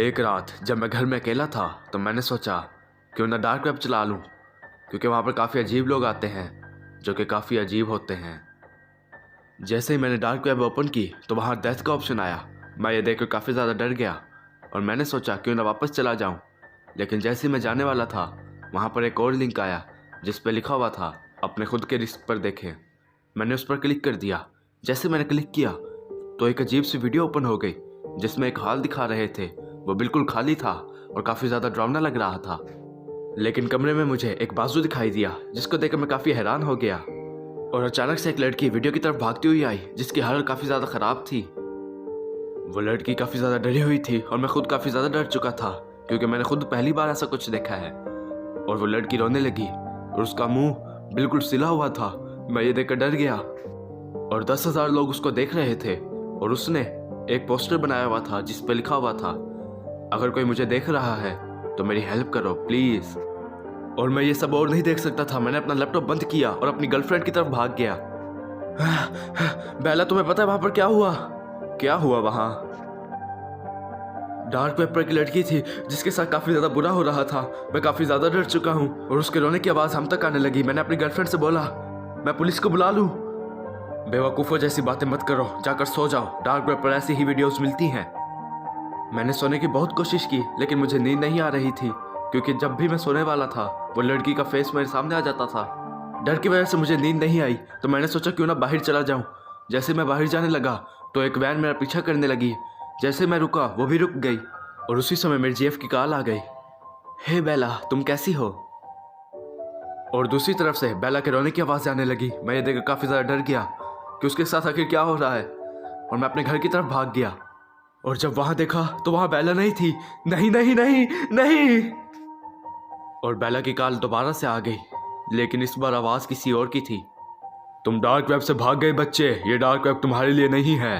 एक रात जब मैं घर में अकेला था तो मैंने सोचा क्यों ना डार्क वेब चला लूं, क्योंकि वहाँ पर काफ़ी अजीब लोग आते हैं जो कि काफ़ी अजीब होते हैं। जैसे ही मैंने डार्क वेब ओपन की तो वहाँ डेथ का ऑप्शन आया। मैं ये देखकर काफ़ी ज़्यादा डर गया और मैंने सोचा क्यों ना वापस चला जाऊँ। लेकिन जैसे ही मैं जाने वाला था वहाँ पर एक और लिंक आया जिस पर लिखा हुआ था अपने खुद के रिस्क पर देखें। मैंने उस पर क्लिक कर दिया। जैसे मैंने क्लिक किया तो एक अजीब सी वीडियो ओपन हो गई जिसमें एक हॉल दिखा रहे थे। वो बिल्कुल खाली था और काफ़ी ज़्यादा डरावना लग रहा था। लेकिन कमरे में मुझे एक बाजू दिखाई दिया जिसको देखकर मैं काफ़ी हैरान हो गया और अचानक से एक लड़की वीडियो की तरफ भागती हुई आई जिसकी हालत काफ़ी ज़्यादा ख़राब थी। वो लड़की काफ़ी ज़्यादा डरी हुई थी और मैं खुद काफ़ी ज़्यादा डर चुका था क्योंकि मैंने खुद पहली बार ऐसा कुछ देखा है। और वो लड़की रोने लगी और उसका मुंह बिल्कुल सिला हुआ था। मैं ये देखकर डर गया और 10,000 लोग उसको देख रहे थे और उसने एक पोस्टर बनाया हुआ था जिस पे लिखा हुआ था, अगर कोई मुझे देख रहा है तो मेरी हेल्प करो प्लीज़। और मैं ये सब और नहीं देख सकता था। मैंने अपना लैपटॉप बंद किया और अपनी गर्लफ्रेंड की तरफ भाग गया। बेला, तुम्हें पता है वहां पर क्या हुआ? क्या हुआ वहां? डार्क वेब पर एक लड़की थी जिसके साथ काफ़ी ज़्यादा बुरा हो रहा था। मैं काफ़ी ज़्यादा डर चुका हूँ और उसके रोने की आवाज़ हम तक आने लगी। मैंने अपनी गर्लफ्रेंड से बोला, मैं पुलिस को बुला लूँ? बेवकूफ़ों जैसी बातें मत करो, जाकर सो जाओ, डार्क वेब पर ऐसी ही वीडियोस मिलती हैं। मैंने सोने की बहुत कोशिश की लेकिन मुझे नींद नहीं आ रही थी क्योंकि जब भी मैं सोने वाला था वो लड़की का फेस मेरे सामने आ जाता था। डर की वजह से मुझे नींद नहीं आई तो मैंने सोचा क्यों ना बाहर चला जाऊं। जैसे मैं बाहर जाने लगा तो एक वैन मेरा पीछा करने लगी। जैसे मैं रुका वो भी रुक गई और उसी समय मेरी जीएफ की कॉल आ गई। हे बेला, तुम कैसी हो? और दूसरी तरफ से बेला के रोने की आवाज़ आने लगी। मैं ये देखकर काफ़ी ज़्यादा डर गया कि उसके साथ आखिर क्या हो रहा है और मैं अपने घर की तरफ भाग गया। और जब वहां देखा तो वहां बेला नहीं थी। नहीं नहीं नहीं नहीं। और बेला की कॉल दोबारा से आ गई लेकिन इस बार आवाज किसी और की थी। तुम डार्क वेब से भाग गए बच्चे, ये डार्क वेब तुम्हारे लिए नहीं है।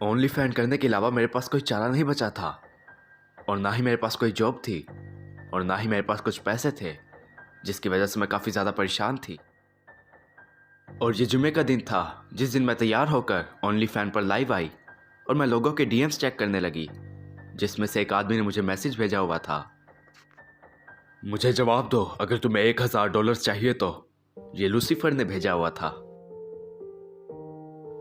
ओनली फैन करने के अलावा मेरे पास कोई चारा नहीं बचा था और ना ही मेरे पास कोई जॉब थी और ना ही मेरे पास कुछ पैसे थे, जिसकी वजह से मैं काफ़ी ज़्यादा परेशान थी। और ये जुम्मे का दिन था जिस दिन मैं तैयार होकर ओनली फैन पर लाइव आई और मैं लोगों के डीएम्स चेक करने लगी जिसमें से एक आदमी ने मुझे मैसेज भेजा हुआ था, मुझे जवाब दो अगर तुम्हें $1,000 चाहिए तो। ये लूसीफर ने भेजा हुआ था।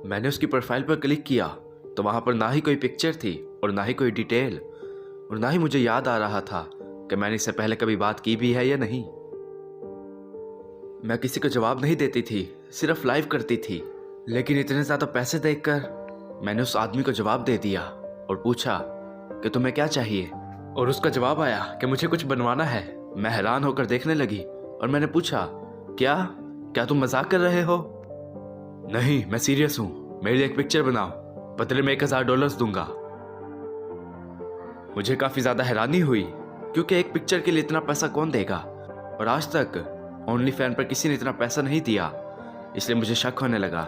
मैंने उसकी प्रोफाइल पर क्लिक किया तो वहां पर ना ही कोई पिक्चर थी और ना ही कोई डिटेल और ना ही मुझे याद आ रहा था कि मैंने इससे पहले कभी बात की भी है या नहीं। मैं किसी को जवाब नहीं देती थी, सिर्फ लाइव करती थी। लेकिन इतने ज़्यादा पैसे देखकर मैंने उस आदमी को जवाब दे दिया और पूछा कि तुम्हें क्या चाहिए। और उसका जवाब आया कि मुझे कुछ बनवाना है। मैं हैरान होकर देखने लगी और मैंने पूछा, क्या क्या तुम मजाक कर रहे हो? नहीं, मैं सीरियस हूँ, मेरे लिए एक पिक्चर बनाओ, बदले में $1,000 दूंगा। मुझे काफ़ी ज़्यादा हैरानी हुई क्योंकि एक पिक्चर के लिए इतना पैसा कौन देगा और आज तक ओनली फैन पर किसी ने इतना पैसा नहीं दिया। इसलिए मुझे शक होने लगा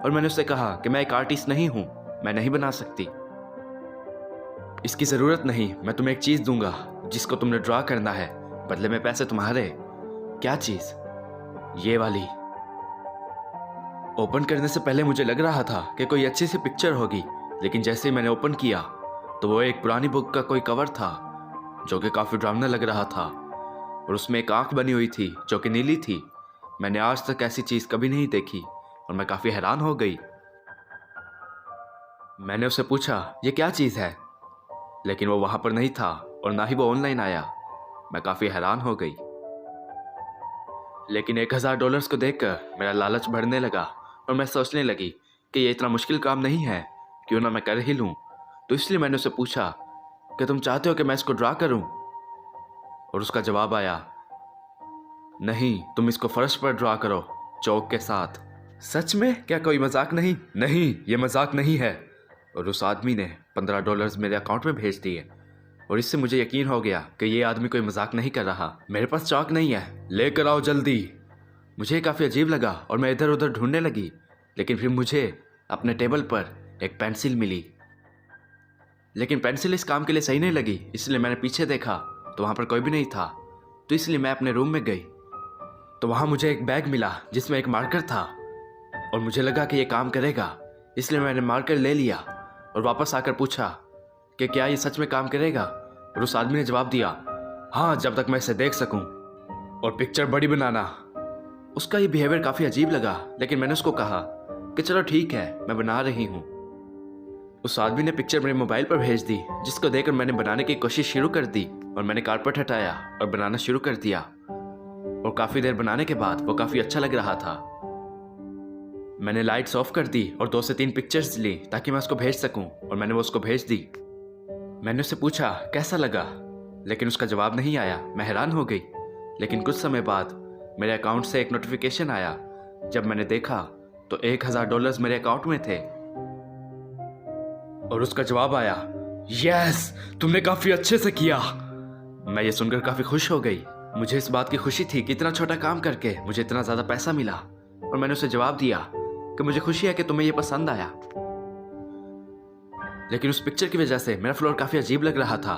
और मैंने उससे कहा कि मैं एक आर्टिस्ट नहीं हूँ, मैं नहीं बना सकती। इसकी ज़रूरत नहीं, मैं तुम्हें एक चीज़ दूंगा जिसको तुमने ड्रा करना है, बदले में पैसे तुम्हारे। क्या चीज़? ये वाली। ओपन करने से पहले मुझे लग रहा था कि कोई अच्छी सी पिक्चर होगी, लेकिन जैसे ही मैंने ओपन किया तो वो एक पुरानी बुक का कोई कवर था जो कि काफ़ी डरावना लग रहा था और उसमें एक आंख बनी हुई थी जो कि नीली थी। मैंने आज तक ऐसी चीज़ कभी नहीं देखी और मैं काफ़ी हैरान हो गई। मैंने उससे पूछा ये क्या चीज़ है, लेकिन वो वहाँ पर नहीं था और ना ही वो ऑनलाइन आया। मैं काफ़ी हैरान हो गई। लेकिन $1,000 को देखकर मेरा लालच बढ़ने लगा और मैं सोचने लगी कि ये इतना मुश्किल काम नहीं है, क्यों ना मैं कर ही लूँ। तो इसलिए मैंने उससे पूछा कि तुम चाहते हो कि मैं इसको ड्रा करूँ? और उसका जवाब आया, नहीं, तुम इसको फर्श पर ड्रा करो चौक के साथ। सच में? क्या कोई मजाक नहीं? नहीं, ये मजाक नहीं है। और उस आदमी ने $15 मेरे अकाउंट में भेज दिए और इससे मुझे यकीन हो गया कि ये आदमी कोई मजाक नहीं कर रहा। मेरे पास चौक नहीं है, लेकर आओ जल्दी। मुझे काफ़ी अजीब लगा और मैं इधर उधर ढूंढने लगी, लेकिन फिर मुझे अपने टेबल पर एक पेंसिल मिली। लेकिन पेंसिल इस काम के लिए सही नहीं लगी, इसलिए मैंने पीछे देखा तो वहाँ पर कोई भी नहीं था। तो इसलिए मैं अपने रूम में गई तो वहाँ मुझे एक बैग मिला जिसमें एक मार्कर था और मुझे लगा कि ये काम करेगा, इसलिए मैंने मार्कर ले लिया और वापस आकर पूछा कि क्या ये सच में काम करेगा। और उस आदमी ने जवाब दिया, हाँ, जब तक मैं इसे देख सकूं और पिक्चर बड़ी बनाना। उसका ये बिहेवियर काफ़ी अजीब लगा, लेकिन मैंने उसको कहा कि चलो ठीक है, मैं बना रही हूँ। उस आदमी ने पिक्चर मेरे मोबाइल पर भेज दी, जिसको देखकर मैंने बनाने की कोशिश शुरू कर दी और मैंने कारपेट हटाया और बनाना शुरू कर दिया। और काफ़ी देर बनाने के बाद वो काफ़ी अच्छा लग रहा था। मैंने लाइट्स ऑफ कर दी और 2 से 3 पिक्चर्स ली ताकि मैं उसको भेज सकूं और मैंने वो उसको भेज दी। मैंने उससे पूछा कैसा लगा, लेकिन उसका जवाब नहीं आया। मैं हैरान हो गई। लेकिन कुछ समय बाद मेरे अकाउंट से एक नोटिफिकेशन आया। जब मैंने देखा तो $1000 मेरे अकाउंट में थे और उसका जवाब आया, यस, तुमने काफ़ी अच्छे से किया। मैं ये सुनकर काफ़ी खुश हो गई। मुझे इस बात की खुशी थी कि इतना छोटा काम करके मुझे इतना ज़्यादा पैसा मिला। और मैंने उसे जवाब दिया कि मुझे खुशी है कि तुम्हें ये पसंद आया। लेकिन उस पिक्चर की वजह से मेरा फ्लोर काफ़ी अजीब लग रहा था,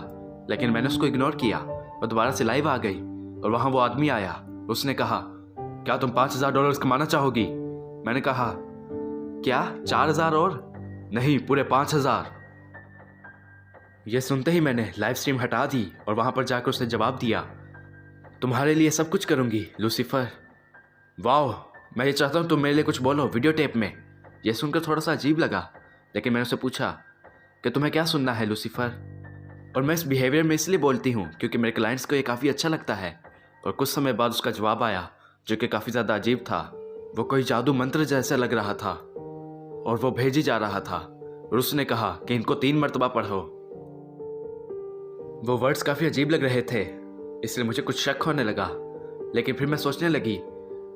लेकिन मैंने उसको इग्नोर किया और दोबारा से लाइव आ गई और वहाँ वो आदमी आया। उसने कहा, क्या तुम $5000 कमाना चाहोगी? मैंने कहा, क्या 4000 और? नहीं, पूरे 5000। यह सुनते ही मैंने लाइव स्ट्रीम हटा दी और वहाँ पर जाकर उसने जवाब दिया, तुम्हारे लिए सब कुछ करूँगी लूसीफर। वाह, मैं ये चाहता हूँ तुम मेरे लिए कुछ बोलो वीडियो टेप में। यह सुनकर थोड़ा सा अजीब लगा, लेकिन मैंने उससे पूछा कि तुम्हें क्या सुनना है लूसीफर। और मैं इस बिहेवियर में इसलिए बोलती हूँ क्योंकि मेरे क्लाइंट्स को ये काफ़ी अच्छा लगता है। और कुछ समय बाद उसका जवाब आया जो कि काफ़ी ज़्यादा अजीब था। वो कोई जादू मंत्र जैसा लग रहा था और वो भेजी जा रहा था। और उसने कहा कि इनको 3 मरतबा पढ़ो। वो वर्ड्स काफ़ी अजीब लग रहे थे, इसलिए मुझे कुछ शक होने लगा। लेकिन फिर मैं सोचने लगी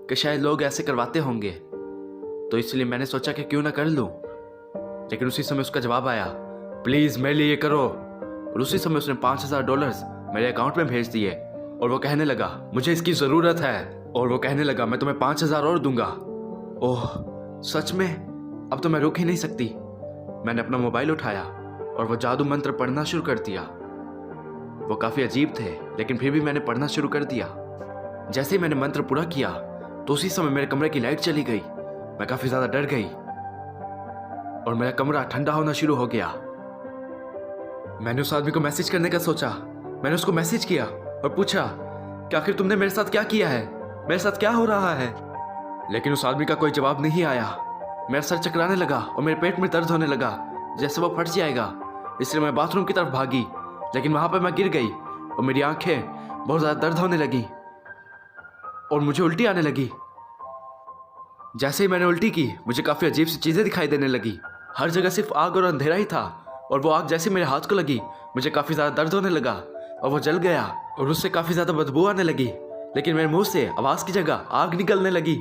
कि शायद लोग ऐसे करवाते होंगे, तो इसलिए मैंने सोचा कि क्यों ना कर लूं। लेकिन उसी समय उसका जवाब आया, प्लीज़ मेरे लिए ये करो। और उसी समय उसने $5000 मेरे अकाउंट में भेज दिए और वो कहने लगा, मुझे इसकी ज़रूरत है। और वो कहने लगा, मैं तुम्हें 5000 और दूंगा। ओह सच में? अब तो मैं रुक ही नहीं सकती। मैंने अपना मोबाइल उठाया और वो जादू मंत्र पढ़ना शुरू कर दिया। वो काफ़ी अजीब थे, लेकिन फिर भी मैंने पढ़ना शुरू कर दिया। जैसे ही मैंने मंत्र पूरा किया तो उसी समय मेरे कमरे की लाइट चली गई। मैं काफ़ी ज़्यादा डर गई और मेरा कमरा ठंडा होना शुरू हो गया। मैंने उस आदमी को मैसेज करने का सोचा। मैंने उसको मैसेज किया और पूछा कि आखिर तुमने मेरे साथ क्या किया है, मेरे साथ क्या हो रहा है। लेकिन उस आदमी का कोई जवाब नहीं आया। मेरा सर चकराने लगा और मेरे पेट में दर्द होने लगा जैसे वो फट जाएगा। इसलिए मैं बाथरूम की तरफ भागी, लेकिन वहाँ पर मैं गिर गई और मेरी आंखें बहुत ज़्यादा दर्द होने लगी और मुझे उल्टी आने लगी। जैसे ही मैंने उल्टी की, मुझे काफ़ी अजीब सी चीज़ें दिखाई देने लगी। हर जगह सिर्फ आग और अंधेरा ही था और वो आग जैसे मेरे हाथ को लगी, मुझे काफ़ी ज़्यादा दर्द होने लगा और वो जल गया और उससे काफ़ी ज़्यादा बदबू आने लगी। लेकिन मेरे मुंह से आवाज़ की जगह आग निकलने लगी।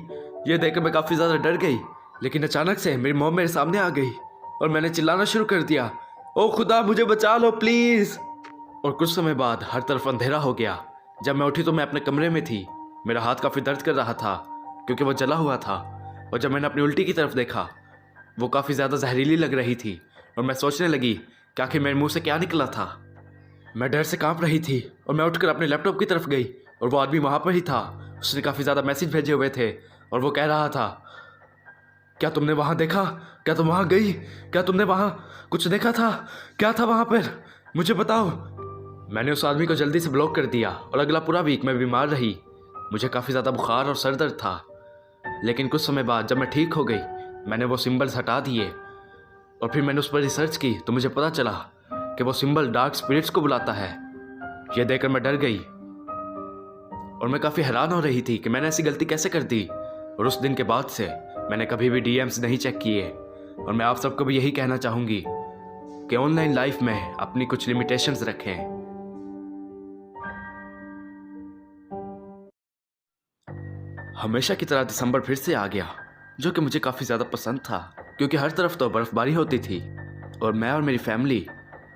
ये देखकर मैं काफ़ी ज़्यादा डर गई। लेकिन अचानक से मेरी मॉम मेरे सामने आ गई और मैंने चिल्लाना शुरू कर दिया, ओ खुदा, मुझे बचा लो प्लीज़। और कुछ समय बाद हर तरफ अंधेरा हो गया। जब मैं उठी तो मैं अपने कमरे में थी। मेरा हाथ काफ़ी दर्द कर रहा था क्योंकि वो जला हुआ था। और जब मैंने अपनी उल्टी की तरफ देखा, वो काफ़ी ज़्यादा जहरीली लग रही थी और मैं सोचने लगी कि आखिर मेरे मुंह से क्या निकला था। मैं डर से कांप रही थी और मैं उठकर अपने लैपटॉप की तरफ गई और वो आदमी वहाँ पर ही था। उसने काफ़ी ज़्यादा मैसेज भेजे हुए थे और वो कह रहा था, क्या तुमने वहाँ देखा? क्या तुम वहाँ गई? क्या तुमने वहाँ कुछ देखा था? क्या था वहाँ पर? मुझे बताओ। मैंने उस आदमी को जल्दी से ब्लॉक कर दिया और अगला पूरा वीक मैं बीमार रही। मुझे काफ़ी ज़्यादा बुखार और सर दर्द था। लेकिन कुछ समय बाद जब मैं ठीक हो गई, मैंने वो सिंबल्स हटा दिए और फिर मैंने उस पर रिसर्च की तो मुझे पता चला कि वो सिंबल डार्क स्पिरिट्स को बुलाता है। यह देखकर मैं डर गई और मैं काफ़ी हैरान हो रही थी कि मैंने ऐसी गलती कैसे कर दी। और उस दिन के बाद से मैंने कभी भी डीएम्स नहीं चेक किए। और मैं आप सबको भी यही कहना चाहूँगी कि ऑनलाइन लाइफ में अपनी कुछ लिमिटेशंस रखें। हमेशा की तरह दिसंबर फिर से आ गया, जो कि मुझे काफ़ी ज़्यादा पसंद था क्योंकि हर तरफ तो बर्फ़बारी होती थी और मैं और मेरी फैमिली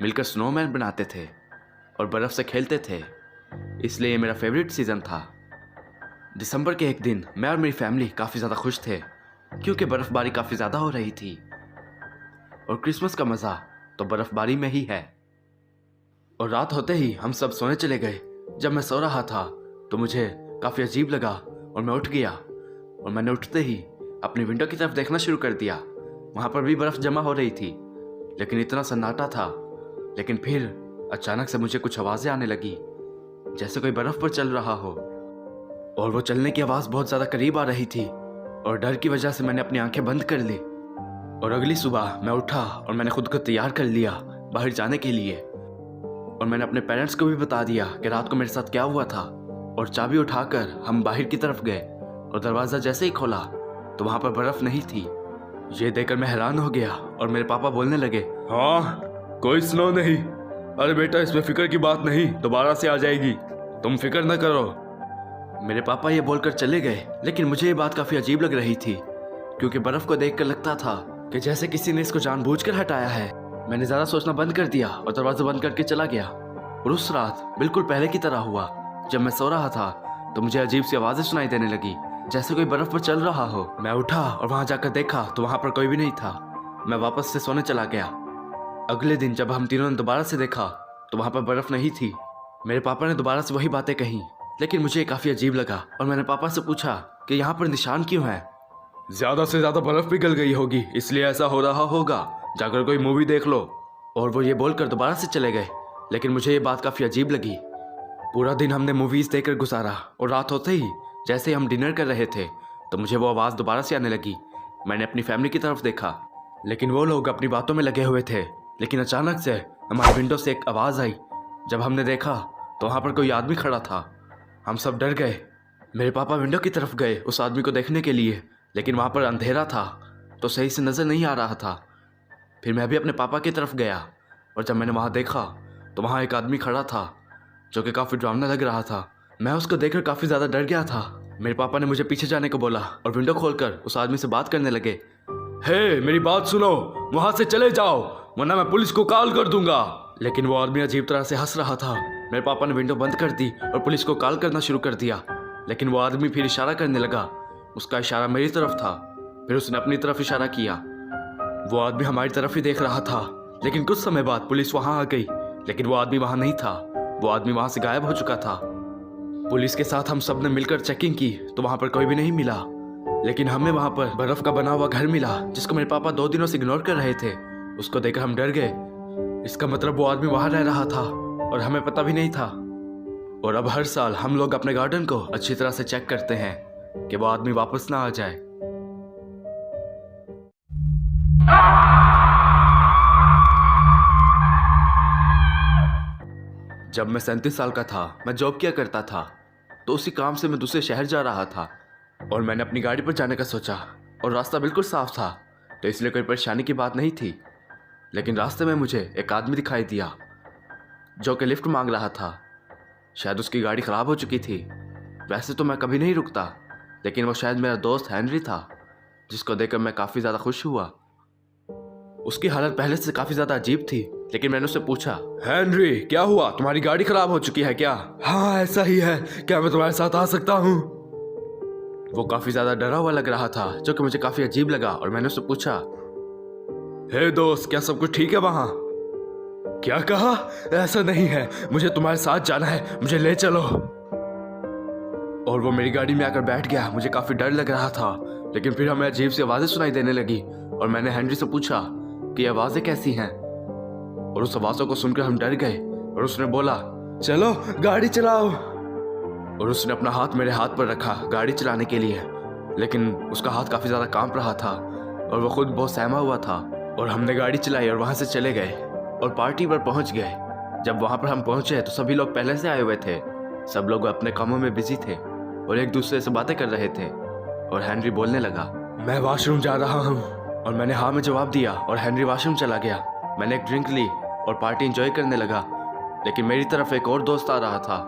मिलकर स्नोमैन बनाते थे और बर्फ़ से खेलते थे। इसलिए ये मेरा फेवरेट सीज़न था। दिसंबर के एक दिन मैं और मेरी फैमिली काफ़ी ज़्यादा खुश थे क्योंकि बर्फ़बारी काफ़ी ज़्यादा हो रही थी और क्रिसमस का मज़ा तो बर्फ़बारी में ही है। और रात होते ही हम सब सोने चले गए। जब मैं सो रहा था तो मुझे काफ़ी अजीब लगा और मैं उठ गया, और मैंने उठते ही अपनी विंडो की तरफ देखना शुरू कर दिया। वहाँ पर भी बर्फ़ जमा हो रही थी, लेकिन इतना सन्नाटा था। लेकिन फिर अचानक से मुझे कुछ आवाज़ें आने लगी, जैसे कोई बर्फ़ पर चल रहा हो, और वो चलने की आवाज़ बहुत ज़्यादा करीब आ रही थी। और डर की वजह से मैंने अपनी आंखें बंद कर ली। और अगली सुबह मैं उठा और मैंने खुद को तैयार कर लिया बाहर जाने के लिए। और मैंने अपने पेरेंट्स को भी बता दिया कि रात को मेरे साथ क्या हुआ था। और चाबी उठाकर हम बाहर की तरफ गए, और दरवाज़ा जैसे ही खोला तो वहाँ पर बर्फ़ नहीं थी। ये देखकर मैं हैरान हो गया, और मेरे पापा बोलने लगे, हाँ, कोई स्नो नहीं। अरे बेटा, इसमें फिक्र की बात नहीं, दोबारा से आ जाएगी, तुम फिक्र न करो। मेरे पापा ये बोलकर चले गए। लेकिन मुझे ये बात काफ़ी अजीब लग रही थी, क्योंकि बर्फ़ को देखकर लगता था कि जैसे किसी ने इसको जानबूझकर हटाया है। मैंने ज़्यादा सोचना बंद कर दिया और दरवाज़ा बंद करके चला गया। और उस रात बिल्कुल पहले की तरह हुआ। जब मैं सो रहा था तो मुझे अजीब सी आवाज़ें सुनाई देने लगी, जैसे कोई बर्फ़ पर चल रहा हो। मैं उठा और वहाँ जाकर देखा तो वहाँ पर कोई भी नहीं था। मैं वापस से सोने चला गया। अगले दिन जब हम तीनों ने दोबारा से देखा तो वहाँ पर बर्फ़ नहीं थी। मेरे पापा ने दोबारा से वही बातें कही, लेकिन मुझे काफ़ी अजीब लगा। और मैंने पापा से पूछा कि यहाँ पर निशान क्यों है। ज्यादा से ज्यादा बर्फ पिघल गई होगी, इसलिए ऐसा हो रहा होगा, जाकर कोई मूवी देख लो। और वो ये बोलकर दोबारा से चले गए। लेकिन मुझे ये बात काफ़ी अजीब लगी। पूरा दिन हमने मूवीज़ देखकर गुजारा, और रात होते ही जैसे ही हम डिनर कर रहे थे तो मुझे वो आवाज़ दोबारा से आने लगी। मैंने अपनी फैमिली की तरफ देखा, लेकिन वो लोग अपनी बातों में लगे हुए थे। लेकिन अचानक से हमारी विंडो से एक आवाज़ आई। जब हमने देखा तो वहाँ पर कोई आदमी खड़ा था। हम सब डर गए। मेरे पापा विंडो की तरफ गए उस आदमी को देखने के लिए, लेकिन वहाँ पर अंधेरा था तो सही से नज़र नहीं आ रहा था। फिर मैं भी अपने पापा की तरफ गया, और जब मैंने वहाँ देखा तो वहाँ एक आदमी खड़ा था जो कि काफ़ी डरावना लग रहा था। मैं उसको देखकर काफ़ी ज़्यादा डर गया था। मेरे पापा ने मुझे पीछे जाने को बोला और विंडो खोलकर उस आदमी से बात करने लगे। हे, मेरी बात सुनो, वहां से चले जाओ, वरना मैं पुलिस को कॉल कर दूंगा। लेकिन वो आदमी अजीब तरह से हंस रहा था। मेरे पापा ने विंडो बंद कर दी और पुलिस को कॉल करना शुरू कर दिया। लेकिन वो आदमी फिर इशारा करने लगा। उसका इशारा मेरी तरफ था, फिर उसने अपनी तरफ इशारा किया। वो आदमी हमारी तरफ ही देख रहा था। लेकिन कुछ समय बाद पुलिस वहां आ गई, लेकिन वो आदमी वहां नहीं था। वो आदमी वहां से गायब हो चुका था। पुलिस के साथ हम सब ने मिलकर चेकिंग की तो वहां पर कोई भी नहीं मिला। लेकिन हमें वहां पर बर्फ का बना हुआ घर मिला, जिसको मेरे पापा 2 दिनों से इग्नोर कर रहे थे। उसको देखकर हम डर गए। इसका मतलब वो आदमी वहां रह रहा था और हमें पता भी नहीं था। और अब हर साल हम लोग अपने गार्डन को अच्छी तरह से चेक करते हैं कि वो आदमी वापस ना आ जाए। जब मैं 37 साल का था, मैं जॉब किया करता था, तो उसी काम से मैं दूसरे शहर जा रहा था। और मैंने अपनी गाड़ी पर जाने का सोचा, और रास्ता बिल्कुल साफ था, तो इसलिए कोई परेशानी की बात नहीं थी। लेकिन रास्ते में मुझे एक आदमी दिखाई दिया जो कि लिफ्ट मांग रहा था। शायद उसकी गाड़ी ख़राब हो चुकी थी। वैसे तो मैं कभी नहीं रुकता, लेकिन वो शायद मेरा दोस्त हेनरी था, जिसको देखकर मैं काफ़ी ज़्यादा खुश हुआ। उसकी हालत पहले से काफ़ी ज़्यादा अजीब थी, लेकिन मैंने उससे पूछा, हेनरी, क्या हुआ, तुम्हारी गाड़ी खराब हो चुकी है क्या? हाँ, ऐसा ही है, क्या मैं तुम्हारे साथ आ सकता हूँ? वो काफ़ी ज़्यादा डरा हुआ लग रहा था, जो कि मुझे काफ़ी अजीब लगा। और मैंने उससे पूछा, हे दोस्त, क्या सब कुछ ठीक है वहाँ? क्या कहा? ऐसा नहीं है, मुझे तुम्हारे साथ जाना है, मुझे ले चलो। और वो मेरी गाड़ी में आकर बैठ गया। मुझे काफ़ी डर लग रहा था, लेकिन फिर हमें अजीब सी आवाज़ें सुनाई देने लगी। और मैंने हेनरी से पूछा कि ये आवाज़ें कैसी हैं, और उस आवाज़ों को सुनकर हम डर गए। और उसने बोला, चलो गाड़ी चलाओ। और उसने अपना हाथ मेरे हाथ पर रखा गाड़ी चलाने के लिए, लेकिन उसका हाथ काफ़ी ज़्यादा कांप रहा था और वो खुद बहुत सहमा हुआ था। और हमने गाड़ी चलाई और वहाँ से चले गए और पार्टी पर पहुँच गए। जब वहाँ पर हम पहुँचे तो सभी लोग पहले से आए हुए थे। सब लोग अपने कामों में बिजी थे और एक दूसरे से बातें कर रहे थे। और हेनरी बोलने लगा, मैं वॉशरूम जा रहा हूँ। और मैंने हाँ में जवाब दिया और हेनरी वॉशरूम चला गया। मैंने एक ड्रिंक ली और पार्टी एंजॉय करने लगा। लेकिन मेरी तरफ एक और दोस्त आ रहा था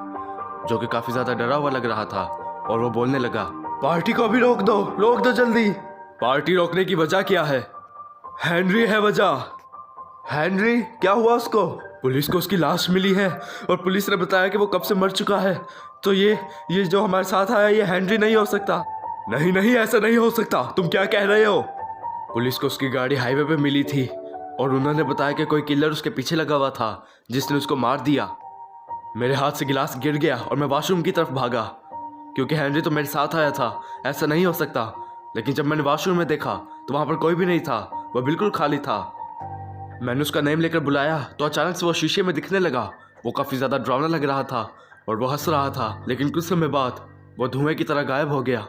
जो कि काफ़ी ज़्यादा डरा हुआ लग रहा था, और वो बोलने लगा, पार्टी को भी रोक दो जल्दी। पार्टी रोकने की वजह क्या है? हेनरी है वजह। हेनरी, क्या हुआ उसको? पुलिस को उसकी लाश मिली है और पुलिस ने बताया कि वो कब से मर चुका है। तो ये जो हमारे साथ आया, ये हेनरी नहीं हो सकता। नहीं, ऐसा नहीं हो सकता, तुम क्या कह रहे हो? पुलिस को उसकी गाड़ी हाईवे पे मिली थी और उन्होंने बताया कि कोई किलर उसके पीछे लगा हुआ था जिसने उसको मार दिया। मेरे हाथ से गिलास गिर गया और मैं वॉशरूम की तरफ भागा क्योंकि हेनरी तो मेरे साथ आया था, ऐसा नहीं हो सकता। लेकिन जब मैंने वॉशरूम में देखा तो वहाँ पर कोई भी नहीं था, वह बिल्कुल खाली था। मैंने उसका नेम लेकर बुलाया तो अचानक से वो शीशे में दिखने लगा। वो काफ़ी ज़्यादा डरावना लग रहा था और वो हंस रहा था, लेकिन कुछ समय बाद वो धुएं की तरह गायब हो गया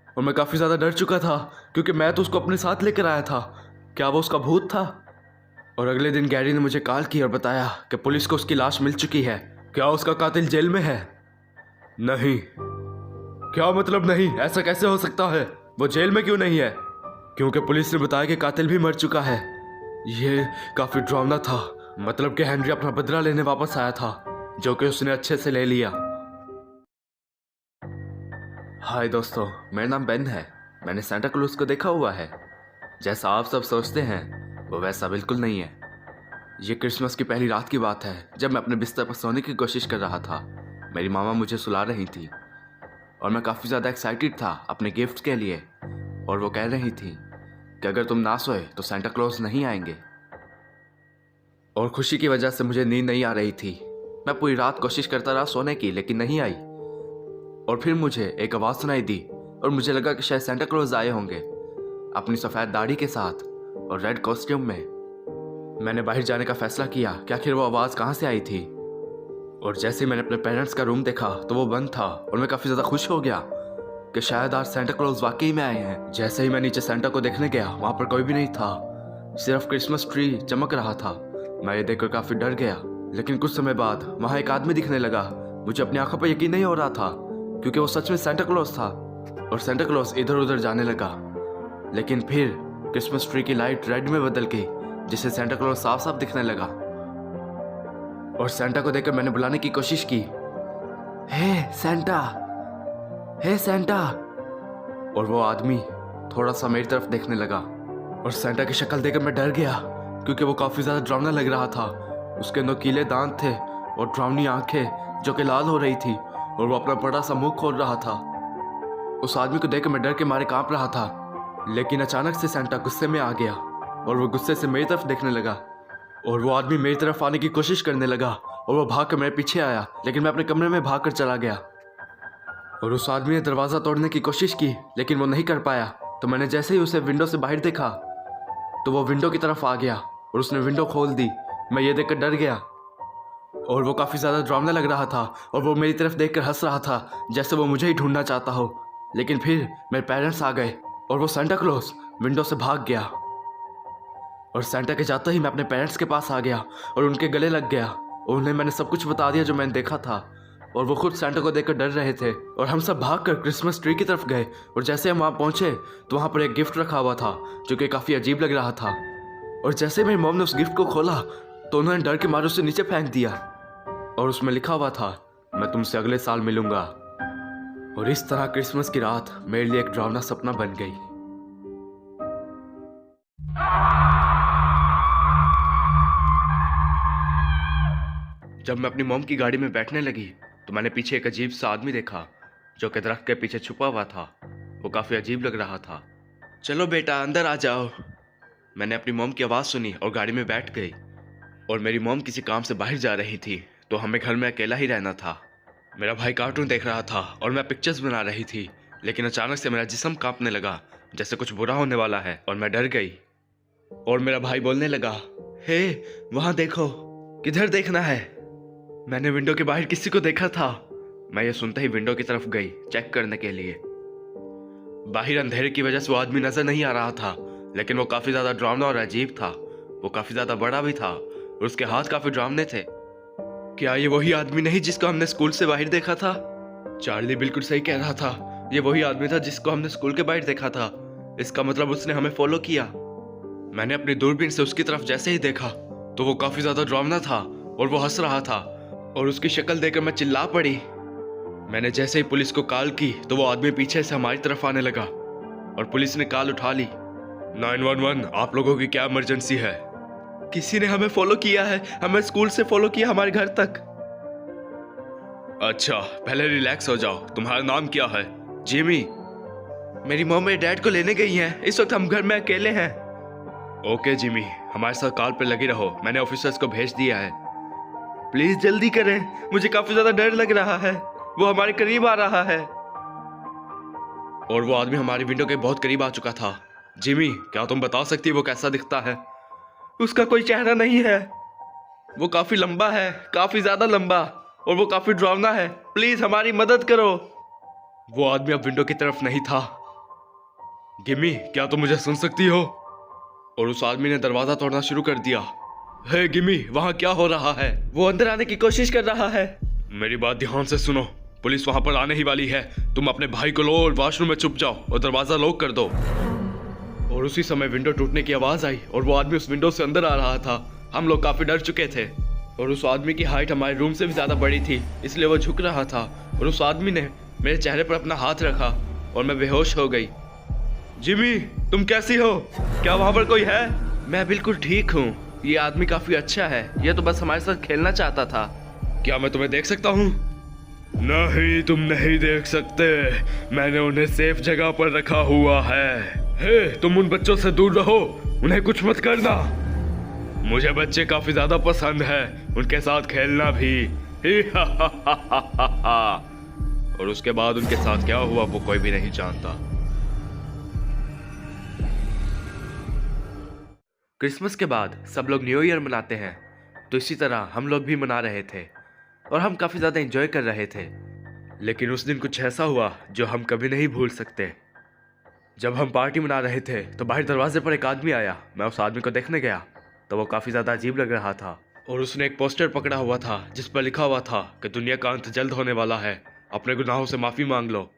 और मैं काफ़ी ज़्यादा डर चुका था क्योंकि मैं तो उसको अपने साथ लेकर आया था। क्या वो उसका भूत था? और अगले दिन गैरी ने मुझे कॉल की और बताया कि पुलिस को उसकी लाश मिल चुकी है। क्या उसका कातिल जेल में है? नहीं। क्या मतलब नहीं? ऐसा कैसे हो सकता है? वो जेल में क्यों नहीं है? क्योंकि पुलिस ने बताया कि कातिल भी मर चुका है। ये काफी डरावना था। मतलब कि हेनरी अपना बदला लेने वापस आया था, जो कि उसने अच्छे से ले लिया। हाय दोस्तों, मेरा नाम बेन है। मैंने सांता क्लॉज को देखा हुआ है। जैसा आप सब सोचते हैं वो वैसा बिल्कुल नहीं है। ये क्रिसमस की पहली रात की बात है जब मैं अपने बिस्तर पर सोने की कोशिश कर रहा था। मेरी मामा मुझे सुला रही थी और मैं काफ़ी ज़्यादा एक्साइटेड था अपने गिफ्ट के लिए। और वो कह रही थी कि अगर तुम ना सोए तो सांता क्लॉज नहीं आएंगे। और खुशी की वजह से मुझे नींद नहीं आ रही थी। मैं पूरी रात कोशिश करता रहा सोने की, लेकिन नहीं आई। और फिर मुझे एक आवाज़ सुनाई दी और मुझे लगा कि शायद सांता क्लॉज आए होंगे अपनी सफ़ेद दाढ़ी के साथ और रेड कॉस्ट्यूम में। मैंने बाहर जाने का फैसला किया कि आखिर वो आवाज़ कहाँ से आई थी। और जैसे ही मैंने अपने पेरेंट्स का रूम देखा तो वो बंद था और मैं काफ़ी ज़्यादा खुश हो गया कि शायद आज सांता क्लॉज वाकई में आए हैं। जैसे ही मैं नीचे सांता को देखने गया वहाँ पर कोई भी नहीं था, सिर्फ क्रिसमस ट्री चमक रहा था। मैं ये देखकर काफ़ी डर गया, लेकिन कुछ समय बाद वहाँ एक आदमी दिखने लगा। मुझे अपनी आंखों पर यकीन नहीं हो रहा था क्योंकि वो सच में सांता क्लॉज था। और सांता क्लॉज इधर उधर जाने लगा, लेकिन फिर क्रिसमस ट्री की लाइट रेड में बदल गई जिससे सांता क्लॉज साफ साफ दिखने लगा। और सांता को देखकर मैंने बुलाने की कोशिश की, हे सांता, हे सांता। और वो आदमी थोड़ा सा मेरी तरफ देखने लगा और सांता की शक्ल देखकर मैं डर गया क्योंकि वो काफ़ी ज़्यादा डरावना लग रहा था। उसके नुकीले दांत थे और डरावनी आंखें जो कि लाल हो रही थी, और वो अपना बड़ा सा मुंह खोल रहा था। उस आदमी को देखकर मैं डर के मारे कांप रहा था, लेकिन अचानक से सांता गुस्से में आ गया और वो गुस्से से मेरी तरफ देखने लगा। और वो आदमी मेरी तरफ आने की कोशिश करने लगा और वो भाग कर मेरे पीछे आया, लेकिन मैं अपने कमरे में भाग कर चला गया। और उस आदमी ने दरवाज़ा तोड़ने की कोशिश की, लेकिन वो नहीं कर पाया। तो मैंने जैसे ही उसे विंडो से बाहर देखा तो वो विंडो की तरफ आ गया और उसने विंडो खोल दी। मैं ये देखकर डर गया और वो काफ़ी ज़्यादा डरावना लग रहा था और वो मेरी तरफ देखकर हंस रहा था जैसे वो मुझे ही ढूंढना चाहता हो। लेकिन फिर मेरे पेरेंट्स आ गए और वो सांता क्लॉज विंडो से भाग गया। और सांता के जाते ही मैं अपने पेरेंट्स के पास आ गया और उनके गले लग गया और उन्हें मैंने सब कुछ बता दिया जो मैंने देखा था। और वो खुद सांता को देखकर डर रहे थे और हम सब भागकर क्रिसमस ट्री की तरफ गए। और जैसे हम वहाँ पहुँचे तो वहाँ पर एक गिफ्ट रखा हुआ था जो कि काफ़ी अजीब लग रहा था। और जैसे मेरी मॉम ने उस गिफ्ट को खोला तो उन्होंने डर के मारे उसे नीचे फेंक दिया और उसमें लिखा हुआ था, मैं तुमसे अगले साल मिलूंगा। और इस तरह क्रिसमस की रात मेरे लिए एक डरावना सपना बन गई। जब मैं अपनी मॉम की गाड़ी में बैठने लगी तो मैंने पीछे एक अजीब सा आदमी देखा जो कि दरख्त के पीछे छुपा हुआ था। वो काफ़ी अजीब लग रहा था। चलो बेटा अंदर आ जाओ। मैंने अपनी मॉम की आवाज़ सुनी और गाड़ी में बैठ गई। और मेरी मॉम किसी काम से बाहर जा रही थी तो हमें घर में अकेला ही रहना था। मेरा भाई कार्टून देख रहा था और मैं पिक्चर्स बना रही थी, लेकिन अचानक से मेरा जिस्म कांपने लगा जैसे कुछ बुरा होने वाला है और मैं डर गई। और मेरा भाई बोलने लगा, हे वहाँ देखो। किधर देखना है? मैंने विंडो के बाहर किसी को देखा था। मैं ये सुनते ही विंडो की तरफ गई चेक करने के लिए। बाहर अंधेरे की वजह से वो आदमी नजर नहीं आ रहा था, लेकिन वो काफ़ी ज़्यादा डरावना और अजीब था। वो काफ़ी ज़्यादा बड़ा भी था और उसके हाथ काफ़ी डरावने थे। क्या ये वही आदमी नहीं जिसको हमने स्कूल से बाहर देखा था? चार्ली बिल्कुल सही कह रहा था, ये वही आदमी था जिसको हमने स्कूल के बाहर देखा था। इसका मतलब उसने हमें फॉलो किया। मैंने अपनी दूरबीन से उसकी तरफ जैसे ही देखा तो वो काफ़ी ज़्यादा डरावना था और वो हंस रहा था और उसकी शक्ल देखकर मैं चिल्ला पड़ी। मैंने जैसे ही पुलिस को कॉल की तो वो आदमी पीछे से हमारी तरफ आने लगा और पुलिस ने कॉल उठा ली। 911, आप लोगों की क्या इमरजेंसी है? किसी ने हमें फॉलो किया है, हमें स्कूल से फॉलो किया हमारे घर तक। अच्छा पहले रिलैक्स हो जाओ। तुम्हारा नाम क्या है? जिमी। मेरी मॉम मेरे डैड को लेने गई हैं, इस वक्त हम घर में अकेले हैं। ओके जिमी, हमारे साथ कॉल पे लगे रहो, मैंने ऑफिसर्स को भेज दिया है। प्लीज जल्दी करें, मुझे काफी ज्यादा डर लग रहा है, वो हमारे करीब आ रहा है। और वो आदमी हमारी विंडो के बहुत करीब आ चुका था। जिमी, क्या तुम बता सकती है वो कैसा दिखता है? उसका कोई चेहरा नहीं है, वो काफी लंबा है, काफी ज्यादा लंबा, और वो काफी डरावना है। प्लीज हमारी मदद करो। वो आदमी अब विंडो की तरफ नहीं था। गिमी, क्या तुम मुझे सुन सकती हो? और उस आदमी ने दरवाजा तोड़ना शुरू कर दिया। हे गिमी, वहां क्या हो रहा है? वो अंदर आने की कोशिश कर रहा है। मेरी बात ध्यान से सुनो, पुलिस वहां पर आने ही वाली है। तुम अपने भाई को लो और वॉशरूम में छुप जाओ और दरवाजा लॉक कर दो। और उसी समय विंडो टूटने की आवाज आई और वो आदमी उस विंडो से अंदर आ रहा था। हम लोग काफी डर चुके थे और उस आदमी की हाइट हमारे रूम से भी ज्यादा बड़ी थी, इसलिए वो झुक रहा था। और उस आदमी ने मेरे चेहरे पर अपना हाथ रखा और मैं बेहोश हो गई। जिमी, तुम कैसी हो? क्या वहां पर कोई है? मैं बिल्कुल ठीक हूँ। ये आदमी काफी अच्छा है, ये तो बस हमारे साथ खेलना चाहता था। क्या मैं तुम्हें देख सकता हूँ? नहीं, तुम नहीं देख सकते, मैंने उन्हें सेफ जगह पर रखा हुआ है। हे, तुम उन बच्चों से दूर रहो, उन्हें कुछ मत करना। मुझे बच्चे काफी ज्यादा पसंद है, उनके साथ खेलना भी। ही हा हा हा हा हा। और उसके बाद उनके साथ क्या हुआ वो कोई भी नहीं जानता। क्रिसमस के बाद सब लोग न्यू ईयर मनाते हैं, तो इसी तरह हम लोग भी मना रहे थे और हम काफ़ी ज़्यादा एंजॉय कर रहे थे। लेकिन उस दिन कुछ ऐसा हुआ जो हम कभी नहीं भूल सकते। जब हम पार्टी मना रहे थे तो बाहर दरवाजे पर एक आदमी आया। मैं उस आदमी को देखने गया तो वो काफ़ी ज़्यादा अजीब लग रहा था और उसने एक पोस्टर पकड़ा हुआ था जिस पर लिखा हुआ था कि दुनिया का अंत जल्द होने वाला है, अपने गुनाहों से माफ़ी मांग लो।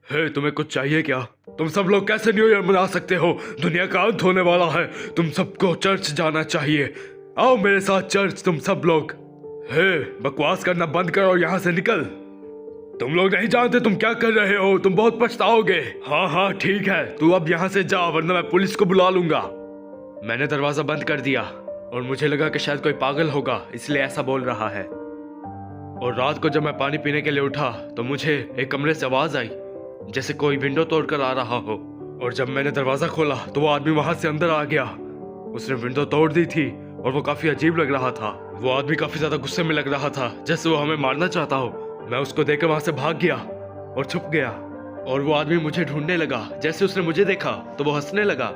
हे, तुम्हें कुछ चाहिए क्या? तुम सब लोग कैसे न्यू ईयर मना सकते हो? दुनिया का अंत होने वाला है, तुम सबको चर्च जाना चाहिए। आओ मेरे साथ चर्च तुम सब लोग। हे, बकवास करना बंद करो और यहाँ से निकल। तुम लोग नहीं जानते तुम क्या कर रहे हो, तुम बहुत पछताओगे। हाँ हाँ ठीक है, तू अब यहाँ से जा वरना मैं पुलिस को बुला लूंगा। मैंने दरवाजा बंद कर दिया और मुझे लगा कि शायद कोई पागल होगा इसलिए ऐसा बोल रहा है। और रात को जब मैं पानी पीने के लिए उठा तो मुझे एक कमरे से आवाज आई जैसे कोई विंडो तोड़कर आ रहा हो। और जब मैंने दरवाजा खोला तो वो आदमी वहां से अंदर आ गया। उसने विंडो तोड़ दी थी और वो काफी अजीब लग रहा था। वो आदमी काफी ज्यादा गुस्से में लग रहा था, जैसे वो हमें मारना चाहता हो। मैं उसको देखकर वहां से भाग गया और छुप गया। और वो आदमी मुझे ढूंढने लगा। जैसे उसने मुझे देखा तो वो हंसने लगा।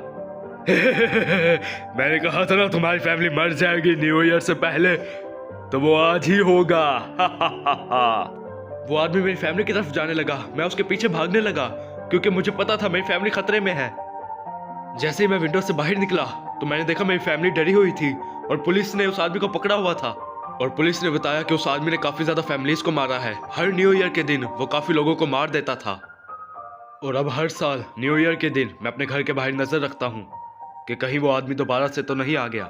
मैंने कहा था ना तुम्हारी फैमिली मर जाएगी न्यू ईयर से पहले, तो वो आज ही होगा। वो आदमी मेरी फैमिली की तरफ जाने लगा। मैं उसके पीछे भागने लगा क्योंकि मुझे पता था मेरी फैमिली खतरे में है। जैसे ही मैं विंडो से बाहर निकला तो मैंने देखा मेरी फैमिली डरी हुई थी और पुलिस ने उस आदमी को पकड़ा हुआ था। और पुलिस ने बताया कि उस आदमी ने काफी ज्यादा फैमिलीज को मारा है। हर न्यू ईयर के दिन वो काफी लोगों को मार देता था। और अब हर साल न्यू ईयर के दिन मैं अपने घर के बाहर नजर रखता हूँ कि कहीं वो आदमी दोबारा से तो नहीं आ गया।